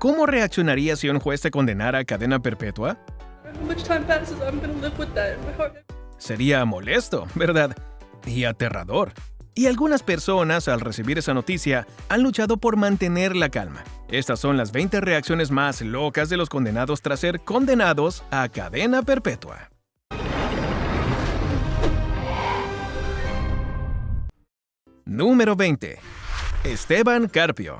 ¿Cómo reaccionarías si un juez te condenara a cadena perpetua? Sería molesto, ¿verdad? Y aterrador. Y algunas personas, al recibir esa noticia, han luchado por mantener la calma. Estas son las 20 reacciones más locas de los condenados tras ser condenados a cadena perpetua. Número 20. Esteban Carpio.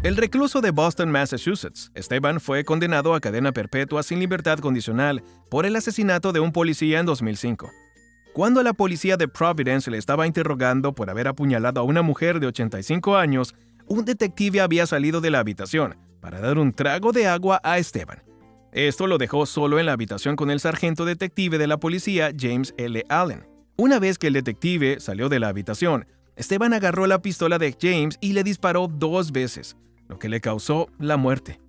El recluso de Boston, Massachusetts, Esteban fue condenado a cadena perpetua sin libertad condicional por el asesinato de un policía en 2005. Cuando la policía de Providence le estaba interrogando por haber apuñalado a una mujer de 85 años, un detective había salido de la habitación para dar un trago de agua a Esteban. Esto lo dejó solo en la habitación con el sargento detective de la policía, James L. Allen. Una vez que el detective salió de la habitación, Esteban agarró la pistola de James y le disparó 2 veces, lo que le causó la muerte.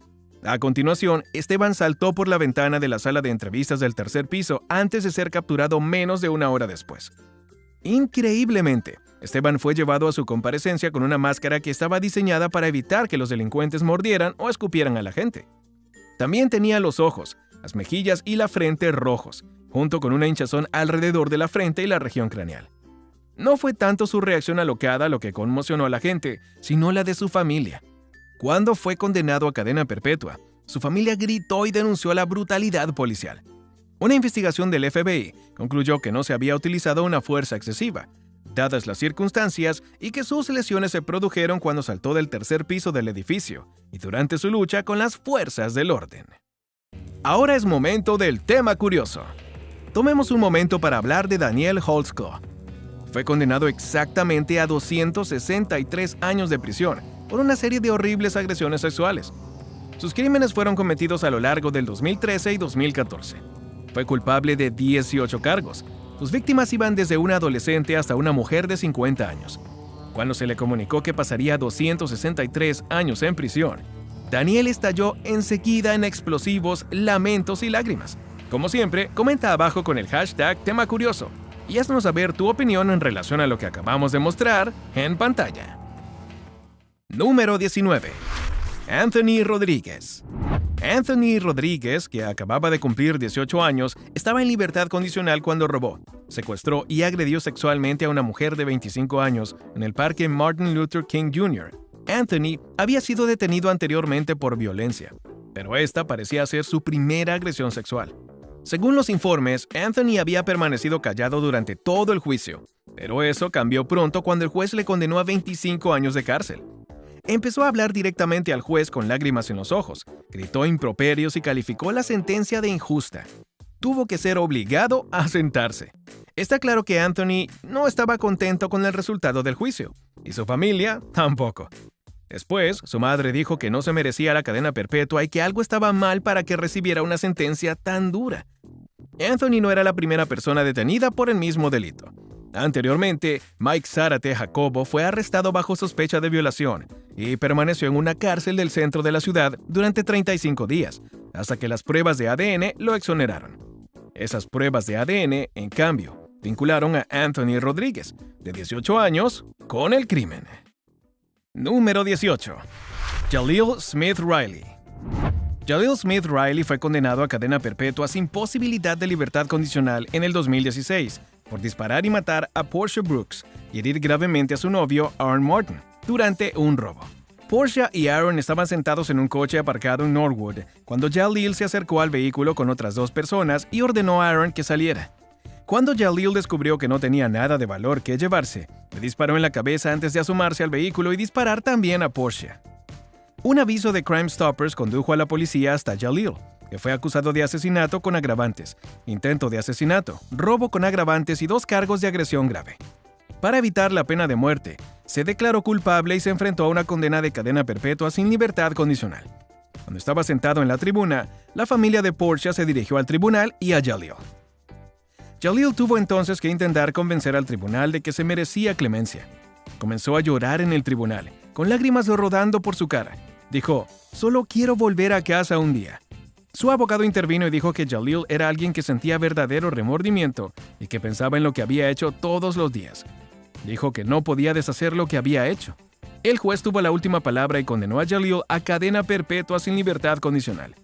A continuación, Esteban saltó por la ventana de la sala de entrevistas del 3er piso antes de ser capturado menos de 1 hora después. Increíblemente, Esteban fue llevado a su comparecencia con una máscara que estaba diseñada para evitar que los delincuentes mordieran o escupieran a la gente. También tenía los ojos, las mejillas y la frente rojos, junto con una hinchazón alrededor de la frente y la región craneal. No fue tanto su reacción alocada lo que conmocionó a la gente, sino la de su familia. Cuando fue condenado a cadena perpetua, su familia gritó y denunció la brutalidad policial. Una investigación del FBI concluyó que no se había utilizado una fuerza excesiva, dadas las circunstancias, y que sus lesiones se produjeron cuando saltó del 3er piso del edificio y durante su lucha con las fuerzas del orden. Ahora es momento del tema curioso. Tomemos un momento para hablar de Daniel Holtzclaw. Fue condenado exactamente a 263 años de prisión por una serie de horribles agresiones sexuales. Sus crímenes fueron cometidos a lo largo del 2013 y 2014. Fue culpable de 18 cargos. Sus víctimas iban desde una adolescente hasta una mujer de 50 años. Cuando se le comunicó que pasaría 263 años en prisión, Daniel estalló enseguida en explosivos lamentos y lágrimas. Como siempre, comenta abajo con el hashtag tema curioso y haznos saber tu opinión en relación a lo que acabamos de mostrar en pantalla. Número 19. Anthony Rodríguez. Anthony Rodríguez, que acababa de cumplir 18 años, estaba en libertad condicional cuando robó, secuestró y agredió sexualmente a una mujer de 25 años en el parque Martin Luther King Jr. Anthony había sido detenido anteriormente por violencia, pero esta parecía ser su primera agresión sexual. Según los informes, Anthony había permanecido callado durante todo el juicio, pero eso cambió pronto cuando el juez le condenó a 25 años de cárcel. Empezó a hablar directamente al juez con lágrimas en los ojos, gritó improperios y calificó la sentencia de injusta. Tuvo que ser obligado a sentarse. Está claro que Anthony no estaba contento con el resultado del juicio, y su familia tampoco. Después, su madre dijo que no se merecía la cadena perpetua y que algo estaba mal para que recibiera una sentencia tan dura. Anthony no era la primera persona detenida por el mismo delito. Anteriormente, Mike Zárate Jacobo fue arrestado bajo sospecha de violación y permaneció en una cárcel del centro de la ciudad durante 35 días, hasta que las pruebas de ADN lo exoneraron. Esas pruebas de ADN, en cambio, vincularon a Anthony Rodríguez, de 18 años, con el crimen. Número 18. Jaleel Smith Riley. Jaleel Smith Riley fue condenado a cadena perpetua sin posibilidad de libertad condicional en el 2016 por disparar y matar a Portia Brooks y herir gravemente a su novio, Aaron Morton, durante un robo. Portia y Aaron estaban sentados en un coche aparcado en Norwood cuando Jaleel se acercó al vehículo con otras 2 personas y ordenó a Aaron que saliera. Cuando Jaleel descubrió que no tenía nada de valor que llevarse, le disparó en la cabeza antes de asomarse al vehículo y disparar también a Portia. Un aviso de Crime Stoppers condujo a la policía hasta Jaleel, que fue acusado de asesinato con agravantes, intento de asesinato, robo con agravantes y 2 cargos de agresión grave. Para evitar la pena de muerte, se declaró culpable y se enfrentó a una condena de cadena perpetua sin libertad condicional. Cuando estaba sentado en la tribuna, la familia de Portia se dirigió al tribunal y a Jaleel. Jaleel tuvo entonces que intentar convencer al tribunal de que se merecía clemencia. Comenzó a llorar en el tribunal, con lágrimas rodando por su cara. Dijo, «Solo quiero volver a casa un día». Su abogado intervino y dijo que Jaleel era alguien que sentía verdadero remordimiento y que pensaba en lo que había hecho todos los días. Dijo que no podía deshacer lo que había hecho. El juez tuvo la última palabra y condenó a Jalil a cadena perpetua sin libertad condicional.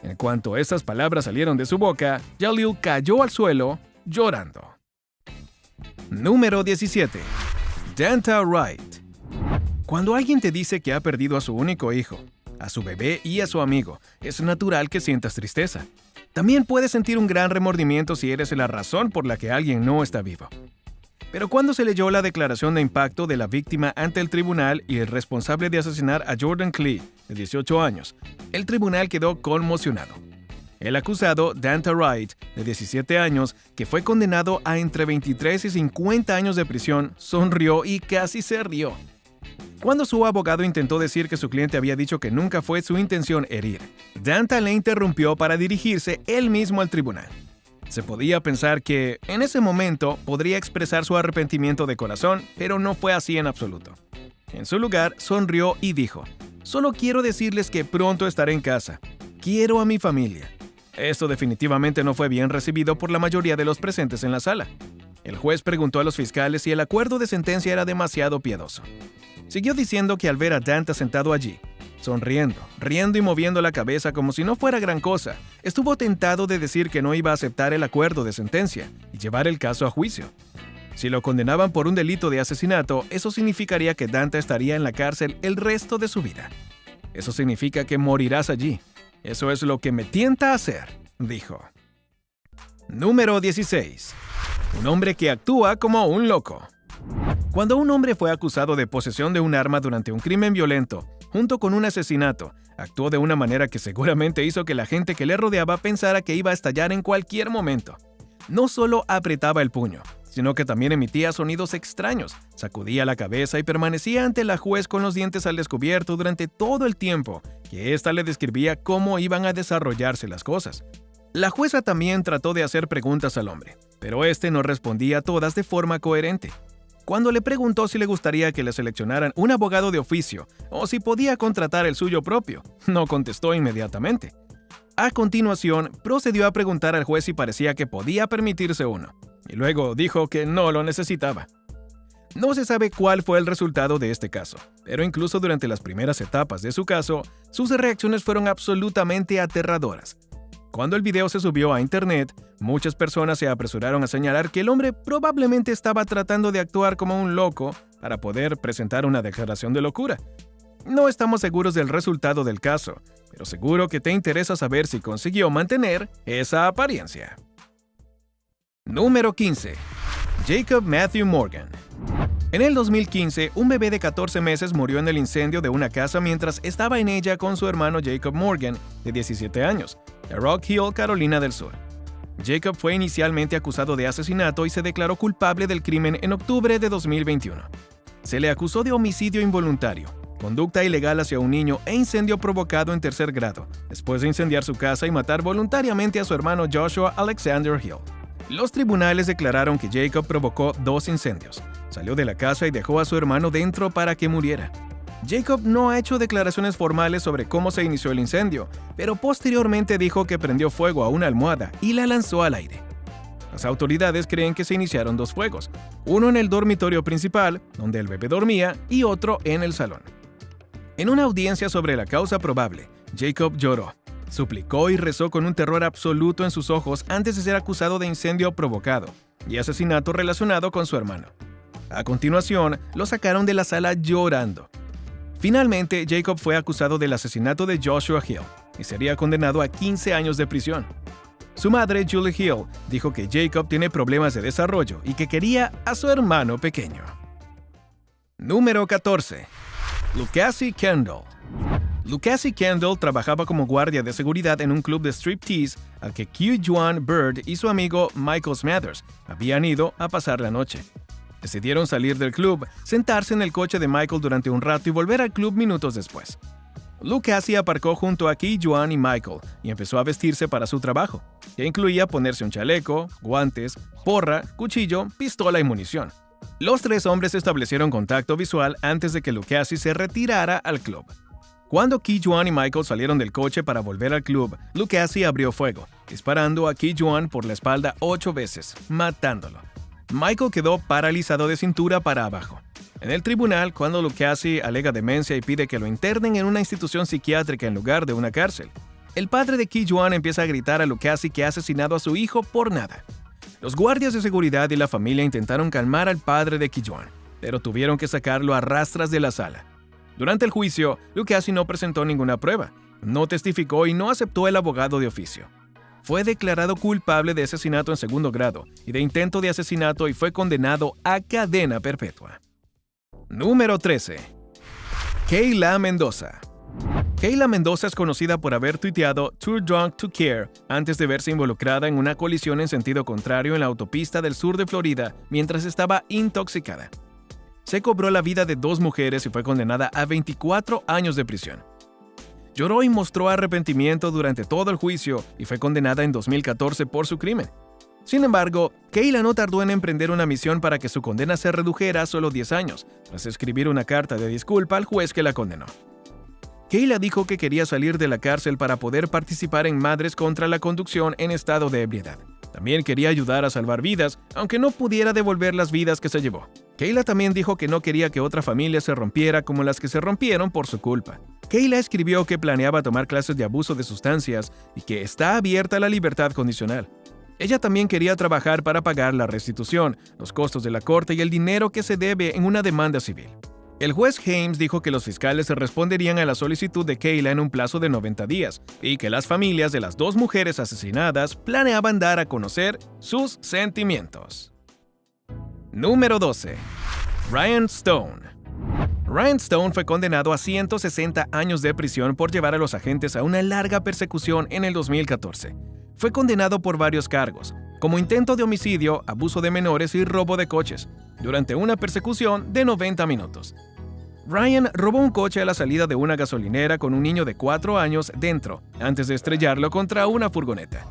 En cuanto estas palabras salieron de su boca, Jalil cayó al suelo llorando. Número 17. Danta Wright. Cuando alguien te dice que ha perdido a su único hijo, a su bebé y a su amigo, es natural que sientas tristeza. También puedes sentir un gran remordimiento si eres la razón por la que alguien no está vivo. Pero cuando se leyó la declaración de impacto de la víctima ante el tribunal y el responsable de asesinar a Jordan Klee, de 18 años, el tribunal quedó conmocionado. El acusado, Danta Wright, de 17 años, que fue condenado a entre 23 y 50 años de prisión, sonrió y casi se rió. Cuando su abogado intentó decir que su cliente había dicho que nunca fue su intención herir, Danta le interrumpió para dirigirse él mismo al tribunal. Se podía pensar que, en ese momento, podría expresar su arrepentimiento de corazón, pero no fue así en absoluto. En su lugar, sonrió y dijo: «Solo quiero decirles que pronto estaré en casa. Quiero a mi familia». Esto definitivamente no fue bien recibido por la mayoría de los presentes en la sala. El juez preguntó a los fiscales si el acuerdo de sentencia era demasiado piadoso. Siguió diciendo que al ver a Danta sentado allí, sonriendo, riendo y moviendo la cabeza como si no fuera gran cosa, estuvo tentado de decir que no iba a aceptar el acuerdo de sentencia y llevar el caso a juicio. Si lo condenaban por un delito de asesinato, eso significaría que Danta estaría en la cárcel el resto de su vida. Eso significa que morirás allí. Eso es lo que me tienta a hacer, dijo. Número 16. Un hombre que actúa como un loco. Cuando un hombre fue acusado de posesión de un arma durante un crimen violento, junto con un asesinato, actuó de una manera que seguramente hizo que la gente que le rodeaba pensara que iba a estallar en cualquier momento. No solo apretaba el puño, sino que también emitía sonidos extraños, sacudía la cabeza y permanecía ante la juez con los dientes al descubierto durante todo el tiempo que ésta le describía cómo iban a desarrollarse las cosas. La jueza también trató de hacer preguntas al hombre, pero este no respondía todas de forma coherente. Cuando le preguntó si le gustaría que le seleccionaran un abogado de oficio o si podía contratar el suyo propio, no contestó inmediatamente. A continuación, procedió a preguntar al juez si parecía que podía permitirse uno, y luego dijo que no lo necesitaba. No se sabe cuál fue el resultado de este caso, pero incluso durante las primeras etapas de su caso, sus reacciones fueron absolutamente aterradoras. Cuando el video se subió a internet, muchas personas se apresuraron a señalar que el hombre probablemente estaba tratando de actuar como un loco para poder presentar una declaración de locura. No estamos seguros del resultado del caso, pero seguro que te interesa saber si consiguió mantener esa apariencia. Número 15. Jacob Matthew Morgan. En el 2015, un bebé de 14 meses murió en el incendio de una casa mientras estaba en ella con su hermano Jacob Morgan, de 17 años, de Rock Hill, Carolina del Sur. Jacob fue inicialmente acusado de asesinato y se declaró culpable del crimen en octubre de 2021. Se le acusó de homicidio involuntario, conducta ilegal hacia un niño e incendio provocado en tercer grado, después de incendiar su casa y matar voluntariamente a su hermano Joshua Alexander Hill. Los tribunales declararon que Jacob provocó 2 incendios. Salió de la casa y dejó a su hermano dentro para que muriera. Jacob no ha hecho declaraciones formales sobre cómo se inició el incendio, pero posteriormente dijo que prendió fuego a una almohada y la lanzó al aire. Las autoridades creen que se iniciaron 2 fuegos, uno en el dormitorio principal, donde el bebé dormía, y otro en el salón. En una audiencia sobre la causa probable, Jacob lloró, suplicó y rezó con un terror absoluto en sus ojos antes de ser acusado de incendio provocado y asesinato relacionado con su hermano. A continuación, lo sacaron de la sala llorando. Finalmente, Jacob fue acusado del asesinato de Joshua Hill y sería condenado a 15 años de prisión. Su madre, Julie Hill, dijo que Jacob tiene problemas de desarrollo y que quería a su hermano pequeño. Número 14. Lucasy Kendall. Lucasy Kendall trabajaba como guardia de seguridad en un club de striptease al que Q-Juan Bird y su amigo Michael Smathers habían ido a pasar la noche. Decidieron salir del club, sentarse en el coche de Michael durante un rato y volver al club minutos después. Lucasy aparcó junto a Q-Juan y Michael y empezó a vestirse para su trabajo, que incluía ponerse un chaleco, guantes, porra, cuchillo, pistola y munición. Los 3 hombres establecieron contacto visual antes de que Lucasy se retirara al club. Cuando Q-Juan y Michael salieron del coche para volver al club, Lucasy abrió fuego, disparando a Q-Juan por la espalda 8 veces, matándolo. Michael quedó paralizado de cintura para abajo. En el tribunal, cuando Lucchesi alega demencia y pide que lo internen en una institución psiquiátrica en lugar de una cárcel, el padre de Ki-Juan empieza a gritar a Lucchesi que ha asesinado a su hijo por nada. Los guardias de seguridad y la familia intentaron calmar al padre de Ki-Juan, pero tuvieron que sacarlo a rastras de la sala. Durante el juicio, Lucchesi no presentó ninguna prueba, no testificó y no aceptó el abogado de oficio. Fue declarado culpable de asesinato en segundo grado y de intento de asesinato y fue condenado a cadena perpetua. Número 13. Kayla Mendoza. Kayla Mendoza es conocida por haber tuiteado "Too drunk to care" antes de verse involucrada en una colisión en sentido contrario en la autopista del sur de Florida mientras estaba intoxicada. Se cobró la vida de 2 mujeres y fue condenada a 24 años de prisión. Lloró y mostró arrepentimiento durante todo el juicio y fue condenada en 2014 por su crimen. Sin embargo, Kayla no tardó en emprender una misión para que su condena se redujera a solo 10 años, tras escribir una carta de disculpa al juez que la condenó. Kayla dijo que quería salir de la cárcel para poder participar en Madres contra la Conducción en estado de ebriedad. También quería ayudar a salvar vidas, aunque no pudiera devolver las vidas que se llevó. Kayla también dijo que no quería que otra familia se rompiera como las que se rompieron por su culpa. Kayla escribió que planeaba tomar clases de abuso de sustancias y que está abierta a la libertad condicional. Ella también quería trabajar para pagar la restitución, los costos de la corte y el dinero que se debe en una demanda civil. El juez Hames dijo que los fiscales responderían a la solicitud de Kayla en un plazo de 90 días y que las familias de las 2 mujeres asesinadas planeaban dar a conocer sus sentimientos. Número 12. Ryan Stone. Ryan Stone fue condenado a 160 años de prisión por llevar a los agentes a una larga persecución en el 2014. Fue condenado por varios cargos, como intento de homicidio, abuso de menores y robo de coches, durante una persecución de 90 minutos. Ryan robó un coche a la salida de una gasolinera con un niño de 4 años dentro, antes de estrellarlo contra una furgoneta.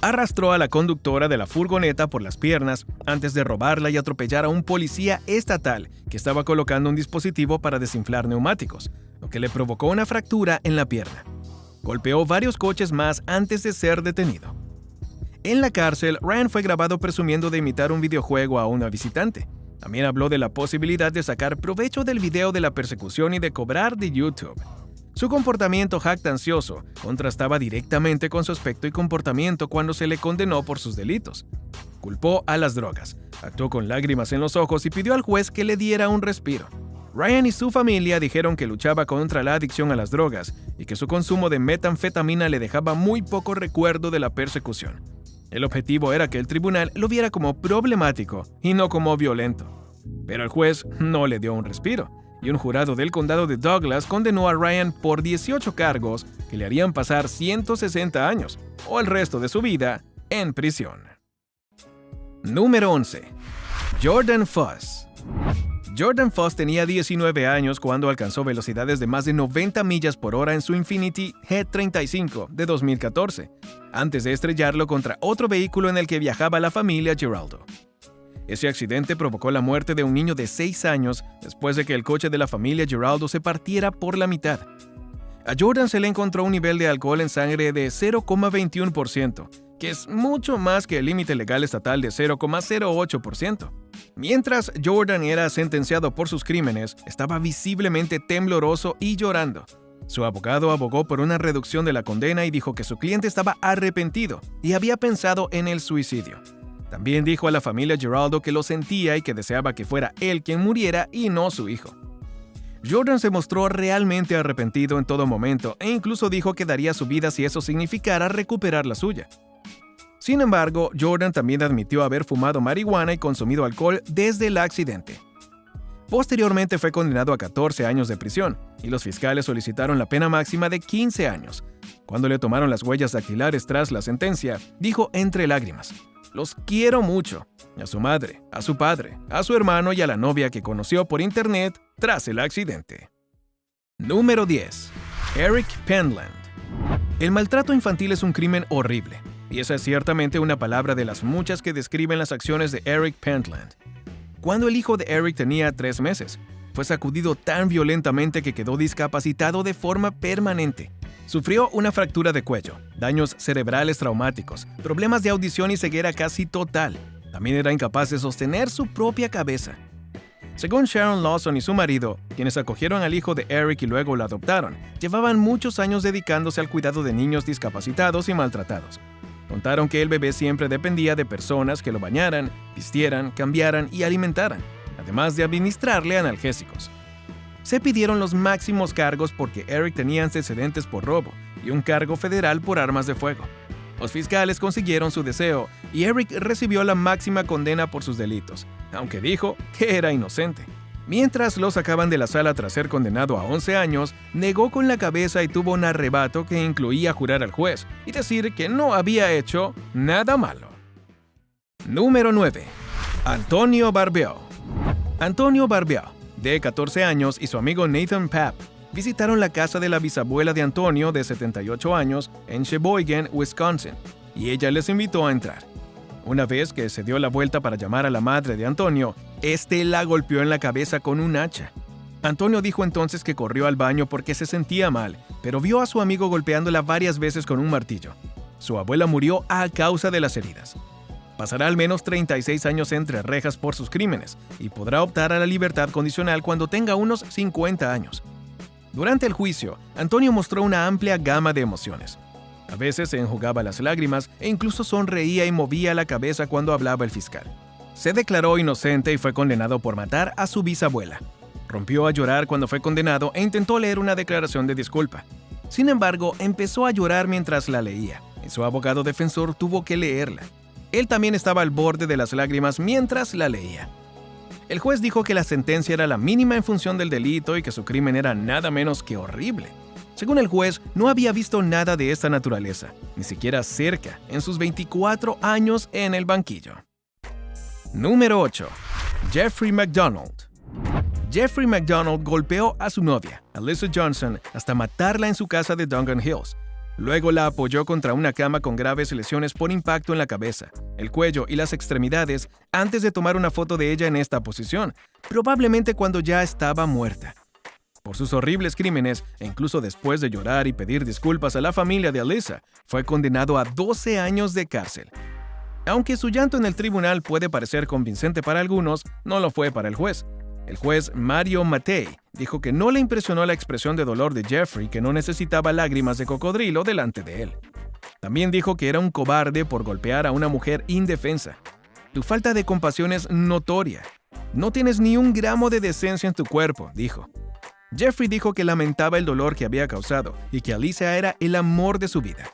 Arrastró a la conductora de la furgoneta por las piernas antes de robarla y atropellar a un policía estatal que estaba colocando un dispositivo para desinflar neumáticos, lo que le provocó una fractura en la pierna. Golpeó varios coches más antes de ser detenido. En la cárcel, Ryan fue grabado presumiendo de imitar un videojuego a una visitante. También habló de la posibilidad de sacar provecho del video de la persecución y de cobrar de YouTube. Su comportamiento jactancioso contrastaba directamente con su aspecto y comportamiento cuando se le condenó por sus delitos. Culpó a las drogas, actuó con lágrimas en los ojos y pidió al juez que le diera un respiro. Ryan y su familia dijeron que luchaba contra la adicción a las drogas y que su consumo de metanfetamina le dejaba muy poco recuerdo de la persecución. El objetivo era que el tribunal lo viera como problemático y no como violento. Pero el juez no le dio un respiro, y un jurado del condado de Douglas condenó a Ryan por 18 cargos que le harían pasar 160 años, o el resto de su vida, en prisión. Número 11. Jordan Foss. Jordan Foss tenía 19 años cuando alcanzó velocidades de más de 90 millas por hora en su Infiniti G35 de 2014, antes de estrellarlo contra otro vehículo en el que viajaba la familia Giraldo. Ese accidente provocó la muerte de un niño de 6 años después de que el coche de la familia Giraldo se partiera por la mitad. A Jordan se le encontró un nivel de alcohol en sangre de 0,21%, que es mucho más que el límite legal estatal de 0,08%. Mientras Jordan era sentenciado por sus crímenes, estaba visiblemente tembloroso y llorando. Su abogado abogó por una reducción de la condena y dijo que su cliente estaba arrepentido y había pensado en el suicidio. También dijo a la familia Giraldo que lo sentía y que deseaba que fuera él quien muriera y no su hijo. Jordan se mostró realmente arrepentido en todo momento e incluso dijo que daría su vida si eso significara recuperar la suya. Sin embargo, Jordan también admitió haber fumado marihuana y consumido alcohol desde el accidente. Posteriormente fue condenado a 14 años de prisión y los fiscales solicitaron la pena máxima de 15 años. Cuando le tomaron las huellas dactilares tras la sentencia, dijo entre lágrimas: "Los quiero mucho, a su madre, a su padre, a su hermano y a la novia que conoció por internet tras el accidente". Número 10. Eric Pentland. El maltrato infantil es un crimen horrible, y esa es ciertamente una palabra de las muchas que describen las acciones de Eric Pentland. Cuando el hijo de Eric tenía 3 meses, fue sacudido tan violentamente que quedó discapacitado de forma permanente. Sufrió una fractura de cuello, daños cerebrales traumáticos, problemas de audición y ceguera casi total. También era incapaz de sostener su propia cabeza. Según Sharon Lawson y su marido, quienes acogieron al hijo de Eric y luego lo adoptaron, llevaban muchos años dedicándose al cuidado de niños discapacitados y maltratados. Contaron que el bebé siempre dependía de personas que lo bañaran, vistieran, cambiaran y alimentaran, además de administrarle analgésicos. Se pidieron los máximos cargos porque Eric tenía antecedentes por robo y un cargo federal por armas de fuego. Los fiscales consiguieron su deseo y Eric recibió la máxima condena por sus delitos, aunque dijo que era inocente. Mientras lo sacaban de la sala tras ser condenado a 11 años, negó con la cabeza y tuvo un arrebato que incluía jurar al juez y decir que no había hecho nada malo. Número 9. Antonio Barbeau. Antonio Barbeau, de 14 años, y su amigo Nathan Papp visitaron la casa de la bisabuela de Antonio, de 78 años, en Sheboygan, Wisconsin, y ella les invitó a entrar. Una vez que se dio la vuelta para llamar a la madre de Antonio, la golpeó en la cabeza con un hacha. Antonio dijo entonces que corrió al baño porque se sentía mal, pero vio a su amigo golpeándola varias veces con un martillo. Su abuela murió a causa de las heridas. Pasará al menos 36 años entre rejas por sus crímenes y podrá optar a la libertad condicional cuando tenga unos 50 años. Durante el juicio, Antonio mostró una amplia gama de emociones. A veces se enjugaba las lágrimas e incluso sonreía y movía la cabeza cuando hablaba el fiscal. Se declaró inocente y fue condenado por matar a su bisabuela. Rompió a llorar cuando fue condenado e intentó leer una declaración de disculpa. Sin embargo, empezó a llorar mientras la leía, y su abogado defensor tuvo que leerla. Él también estaba al borde de las lágrimas mientras la leía. El juez dijo que la sentencia era la mínima en función del delito y que su crimen era nada menos que horrible. Según el juez, no había visto nada de esta naturaleza, ni siquiera cerca, en sus 24 años en el banquillo. Número 8. Jeffrey McDonald. Jeffrey McDonald golpeó a su novia, Alyssa Johnson, hasta matarla en su casa de Duncan Hills. Luego la apoyó contra una cama con graves lesiones por impacto en la cabeza, el cuello y las extremidades antes de tomar una foto de ella en esta posición, probablemente cuando ya estaba muerta. Por sus horribles crímenes, e incluso después de llorar y pedir disculpas a la familia de Alyssa, fue condenado a 12 años de cárcel. Aunque su llanto en el tribunal puede parecer convincente para algunos, no lo fue para el juez. El juez Mario Mattei dijo que no le impresionó la expresión de dolor de Jeffrey, que no necesitaba lágrimas de cocodrilo delante de él. También dijo que era un cobarde por golpear a una mujer indefensa. Tu falta de compasión es notoria. No tienes ni un gramo de decencia en tu cuerpo, dijo. Jeffrey dijo que lamentaba el dolor que había causado y que Alyssa era el amor de su vida.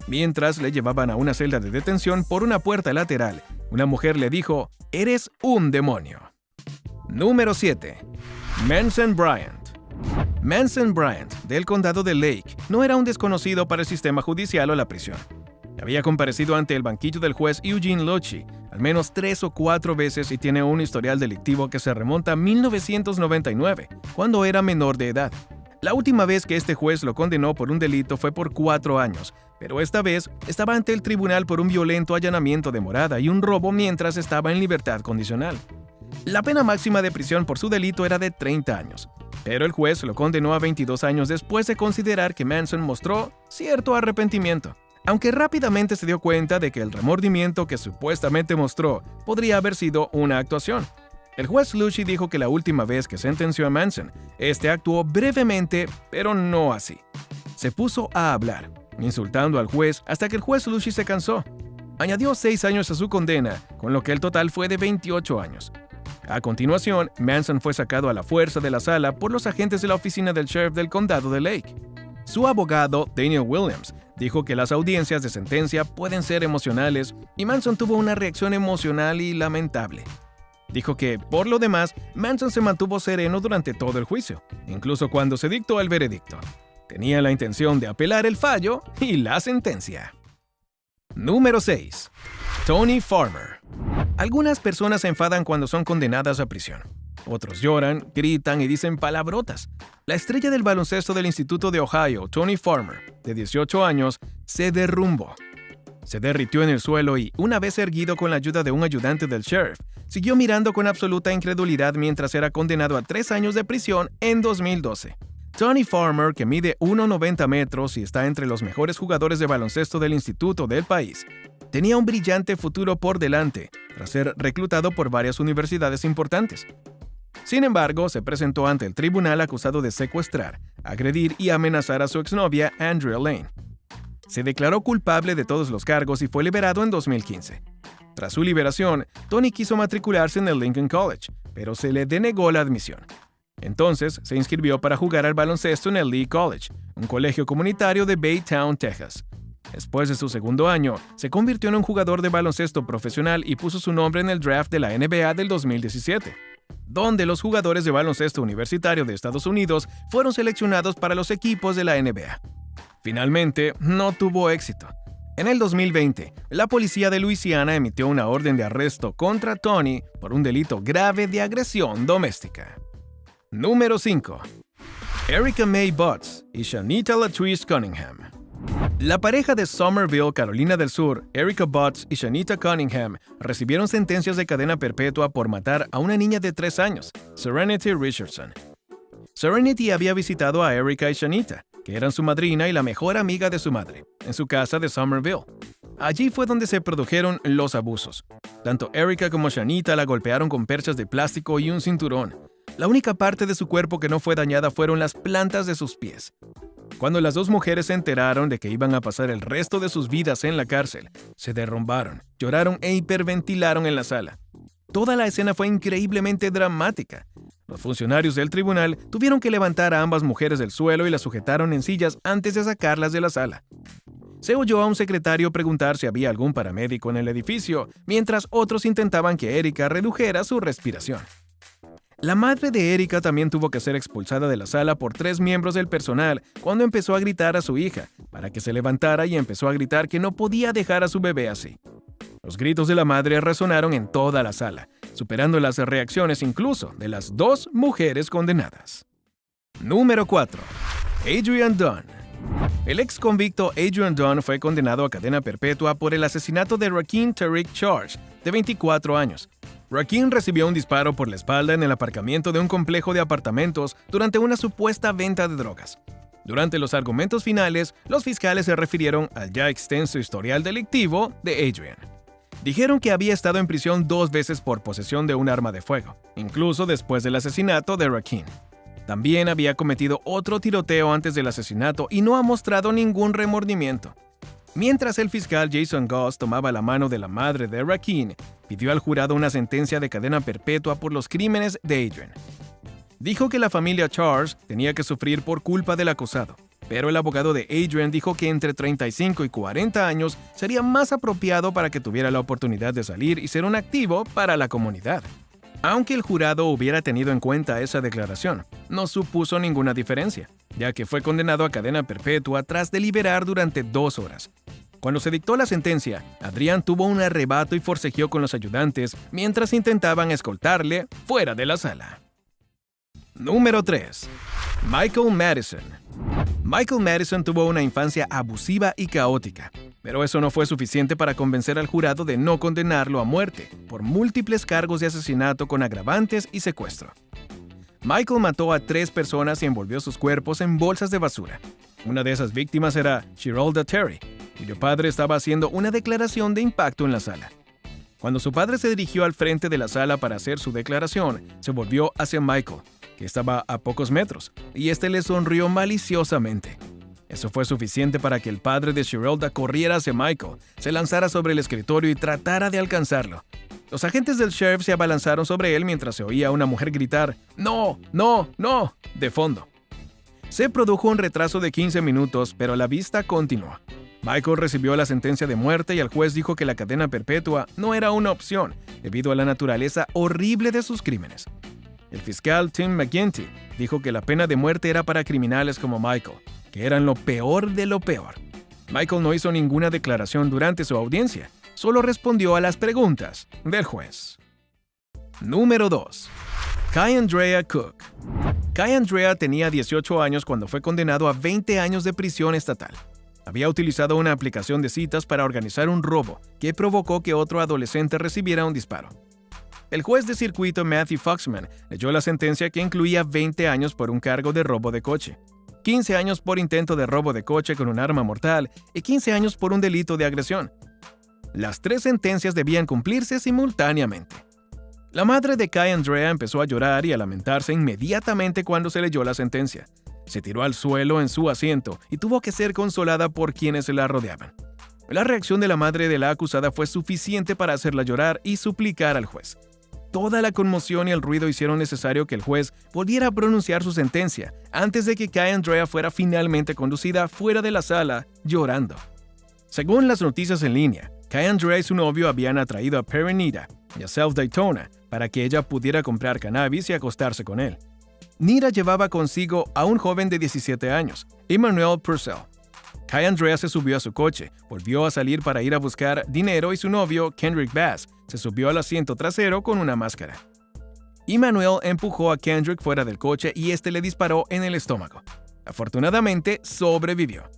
Mientras le llevaban a una celda de detención por una puerta lateral, una mujer le dijo, «Eres un demonio». Número 7. Manson Bryant. Manson Bryant, del condado de Lake, no era un desconocido para el sistema judicial o la prisión. Había comparecido ante el banquillo del juez Eugene Lochy al menos 3 o 4 veces y tiene un historial delictivo que se remonta a 1999, cuando era menor de edad. La última vez que este juez lo condenó por un delito fue por 4 años, pero esta vez estaba ante el tribunal por un violento allanamiento de morada y un robo mientras estaba en libertad condicional. La pena máxima de prisión por su delito era de 30 años, pero el juez lo condenó a 22 años después de considerar que Manson mostró cierto arrepentimiento, aunque rápidamente se dio cuenta de que el remordimiento que supuestamente mostró podría haber sido una actuación. El juez Lochy dijo que la última vez que sentenció a Manson, actuó brevemente, pero no así. Se puso a hablar, insultando al juez hasta que el juez Lochy se cansó. Añadió 6 años a su condena, con lo que el total fue de 28 años. A continuación, Manson fue sacado a la fuerza de la sala por los agentes de la oficina del sheriff del condado de Lake. Su abogado, Daniel Williams, dijo que las audiencias de sentencia pueden ser emocionales y Manson tuvo una reacción emocional y lamentable. Dijo que, por lo demás, Manson se mantuvo sereno durante todo el juicio, incluso cuando se dictó el veredicto. Tenía la intención de apelar el fallo y la sentencia. Número 6. Tony Farmer. Algunas personas se enfadan cuando son condenadas a prisión. Otros lloran, gritan y dicen palabrotas. La estrella del baloncesto del Instituto de Ohio, Tony Farmer, de 18 años, se derrumbó. Se derritió en el suelo y, una vez erguido con la ayuda de un ayudante del sheriff, siguió mirando con absoluta incredulidad mientras era condenado a 3 años de prisión en 2012. Tony Farmer, que mide 1,90 metros y está entre los mejores jugadores de baloncesto del instituto del país, tenía un brillante futuro por delante, tras ser reclutado por varias universidades importantes. Sin embargo, se presentó ante el tribunal acusado de secuestrar, agredir y amenazar a su exnovia, Andrea Lane. Se declaró culpable de todos los cargos y fue liberado en 2015. Tras su liberación, Tony quiso matricularse en el Lincoln College, pero se le denegó la admisión. Entonces, se inscribió para jugar al baloncesto en el Lee College, un colegio comunitario de Baytown, Texas. Después de su segundo año, se convirtió en un jugador de baloncesto profesional y puso su nombre en el draft de la NBA del 2017, donde los jugadores de baloncesto universitario de Estados Unidos fueron seleccionados para los equipos de la NBA. Finalmente, no tuvo éxito. En el 2020, la policía de Luisiana emitió una orden de arresto contra Tony por un delito grave de agresión doméstica. Número 5. Erica Mae Butts y Shanita Latrice Cunningham. La pareja de Summerville, Carolina del Sur, Erica Butts y Shanita Cunningham, recibieron sentencias de cadena perpetua por matar a una niña de 3 años, Serenity Richardson. Serenity había visitado a Erica y Shanita, que eran su madrina y la mejor amiga de su madre, en su casa de Summerville. Allí fue donde se produjeron los abusos. Tanto Erica como Shanita la golpearon con perchas de plástico y un cinturón. La única parte de su cuerpo que no fue dañada fueron las plantas de sus pies. Cuando las dos mujeres se enteraron de que iban a pasar el resto de sus vidas en la cárcel, se derrumbaron, lloraron e hiperventilaron en la sala. Toda la escena fue increíblemente dramática. Los funcionarios del tribunal tuvieron que levantar a ambas mujeres del suelo y las sujetaron en sillas antes de sacarlas de la sala. Se oyó a un secretario preguntar si había algún paramédico en el edificio, mientras otros intentaban que Erica redujera su respiración. La madre de Erica también tuvo que ser expulsada de la sala por 3 miembros del personal cuando empezó a gritar a su hija para que se levantara y empezó a gritar que no podía dejar a su bebé así. Los gritos de la madre resonaron en toda la sala, superando las reacciones incluso de las 2 mujeres condenadas. Número 4. Adrian Dunn. El ex convicto Adrian Dunn fue condenado a cadena perpetua por el asesinato de Rakeem Tariq Charge, de 24 años. Rakeem recibió un disparo por la espalda en el aparcamiento de un complejo de apartamentos durante una supuesta venta de drogas. Durante los argumentos finales, los fiscales se refirieron al ya extenso historial delictivo de Adrian. Dijeron que había estado en prisión 2 veces por posesión de un arma de fuego, incluso después del asesinato de Rakeem. También había cometido otro tiroteo antes del asesinato y no ha mostrado ningún remordimiento. Mientras el fiscal Jason Goss tomaba la mano de la madre de Rakeem, pidió al jurado una sentencia de cadena perpetua por los crímenes de Adrian. Dijo que la familia Charles tenía que sufrir por culpa del acusado, pero el abogado de Adrian dijo que entre 35 y 40 años sería más apropiado para que tuviera la oportunidad de salir y ser un activo para la comunidad. Aunque el jurado hubiera tenido en cuenta esa declaración, no supuso ninguna diferencia, ya que fue condenado a cadena perpetua tras deliberar durante 2 horas. Cuando se dictó la sentencia, Adrian tuvo un arrebato y forcejeó con los ayudantes mientras intentaban escoltarle fuera de la sala. Número 3. Michael Madison. Michael Madison tuvo una infancia abusiva y caótica, pero eso no fue suficiente para convencer al jurado de no condenarlo a muerte por múltiples cargos de asesinato con agravantes y secuestro. Michael mató a 3 personas y envolvió sus cuerpos en bolsas de basura. Una de esas víctimas era Shirlda Terry, cuyo padre estaba haciendo una declaración de impacto en la sala. Cuando su padre se dirigió al frente de la sala para hacer su declaración, se volvió hacia Michael, que estaba a pocos metros, y este le sonrió maliciosamente. Eso fue suficiente para que el padre de Shirlda corriera hacia Michael, se lanzara sobre el escritorio y tratara de alcanzarlo. Los agentes del sheriff se abalanzaron sobre él mientras se oía a una mujer gritar «¡No! ¡No! ¡No!» de fondo. Se produjo un retraso de 15 minutos, pero la vista continuó. Michael recibió la sentencia de muerte y el juez dijo que la cadena perpetua no era una opción, debido a la naturaleza horrible de sus crímenes. El fiscal Tim McGinty dijo que la pena de muerte era para criminales como Michael, que eran lo peor de lo peor. Michael no hizo ninguna declaración durante su audiencia, solo respondió a las preguntas del juez. Número 2. Kyandrea Cook. Kyandrea tenía 18 años cuando fue condenado a 20 años de prisión estatal. Había utilizado una aplicación de citas para organizar un robo que provocó que otro adolescente recibiera un disparo. El juez de circuito Matthew Foxman leyó la sentencia que incluía 20 años por un cargo de robo de coche, 15 años por intento de robo de coche con un arma mortal y 15 años por un delito de agresión. Las 3 sentencias debían cumplirse simultáneamente. La madre de Kai Andrea empezó a llorar y a lamentarse inmediatamente cuando se leyó la sentencia. Se tiró al suelo en su asiento y tuvo que ser consolada por quienes la rodeaban. La reacción de la madre de la acusada fue suficiente para hacerla llorar y suplicar al juez. Toda la conmoción y el ruido hicieron necesario que el juez volviera a pronunciar su sentencia antes de que Kai Andrea fuera finalmente conducida fuera de la sala, llorando. Según las noticias en línea, Kai Andrea y su novio habían atraído a Perry Nida y a South Daytona para que ella pudiera comprar cannabis y acostarse con él. Nida llevaba consigo a un joven de 17 años, Emmanuel Purcell. Kai Andrea se subió a su coche, volvió a salir para ir a buscar dinero y su novio, Kendrick Bass, se subió al asiento trasero con una máscara. Emmanuel empujó a Kendrick fuera del coche y este le disparó en el estómago. Afortunadamente, sobrevivió.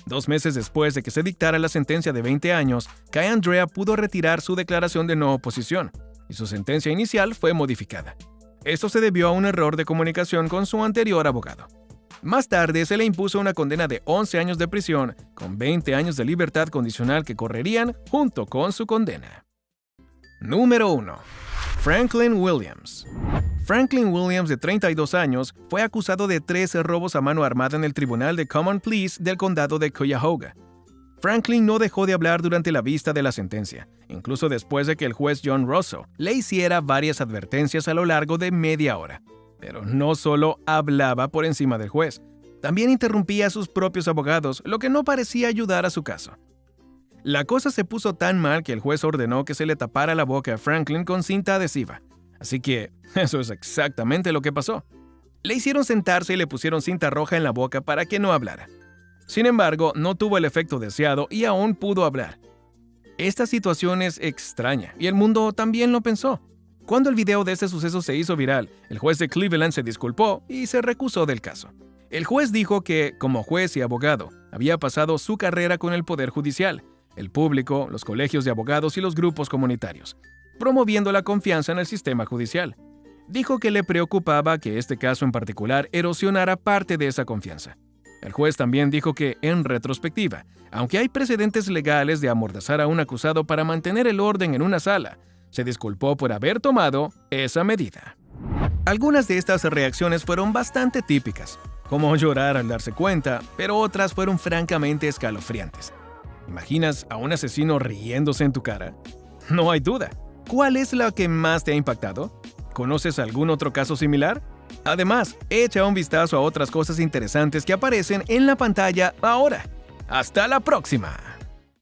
2 meses después de que se dictara la sentencia de 20 años, Kai Andrea pudo retirar su declaración de no oposición y su sentencia inicial fue modificada. Esto se debió a un error de comunicación con su anterior abogado. Más tarde se le impuso una condena de 11 años de prisión con 20 años de libertad condicional que correrían junto con su condena. Número 1. Franklin Williams. Franklin Williams, de 32 años, fue acusado de 13 robos a mano armada en el Tribunal de Common Pleas del condado de Cuyahoga. Franklin no dejó de hablar durante la vista de la sentencia, incluso después de que el juez John Russo le hiciera varias advertencias a lo largo de media hora. Pero no solo hablaba por encima del juez, también interrumpía a sus propios abogados, lo que no parecía ayudar a su caso. La cosa se puso tan mal que el juez ordenó que se le tapara la boca a Franklin con cinta adhesiva. Así que eso es exactamente lo que pasó. Le hicieron sentarse y le pusieron cinta roja en la boca para que no hablara. Sin embargo, no tuvo el efecto deseado y aún pudo hablar. Esta situación es extraña y el mundo también lo pensó. Cuando el video de este suceso se hizo viral, el juez de Cleveland se disculpó y se recusó del caso. El juez dijo que, como juez y abogado, había pasado su carrera con el Poder Judicial, el público, los colegios de abogados y los grupos comunitarios, promoviendo la confianza en el sistema judicial. Dijo que le preocupaba que este caso en particular erosionara parte de esa confianza. El juez también dijo que, en retrospectiva, aunque hay precedentes legales de amordazar a un acusado para mantener el orden en una sala, se disculpó por haber tomado esa medida. Algunas de estas reacciones fueron bastante típicas, como llorar al darse cuenta, pero otras fueron francamente escalofriantes. ¿Imaginas a un asesino riéndose en tu cara? No hay duda. ¿Cuál es la que más te ha impactado? ¿Conoces algún otro caso similar? Además, echa un vistazo a otras cosas interesantes que aparecen en la pantalla ahora. ¡Hasta la próxima!